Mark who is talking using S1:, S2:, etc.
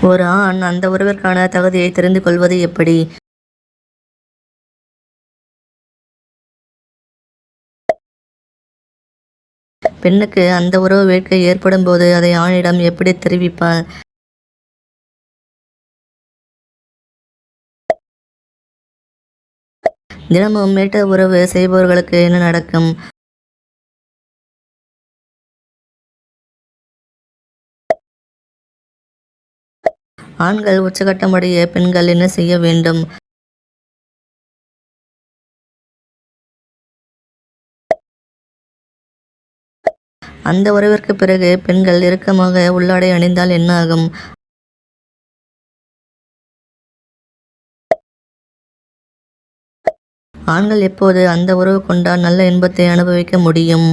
S1: ஒரு ஆண் அந்த உறவிற்கான தகுதியை தெரிந்து கொள்வது எப்படி? பெண்ணுக்கு அந்த உறவு வேட்கை ஏற்படும் போது அதை ஆணிடம் எப்படி தெரிவிப்பாள்? தினமும் மேட்ட உறவு செய்பவர்களுக்கு என்ன நடக்கும்? ஆண்கள் உச்சகட்டம் அடைய பெண்கள் என்ன செய்ய வேண்டும்? அந்த உறவிற்கு பிறகு பெண்கள் இறுக்கமாக உள்ளாடை அணிந்தால் என்ன ஆகும்? ஆண்கள் எப்போது அந்த உறவு கொண்டால் நல்ல இன்பத்தை அனுபவிக்க முடியும்?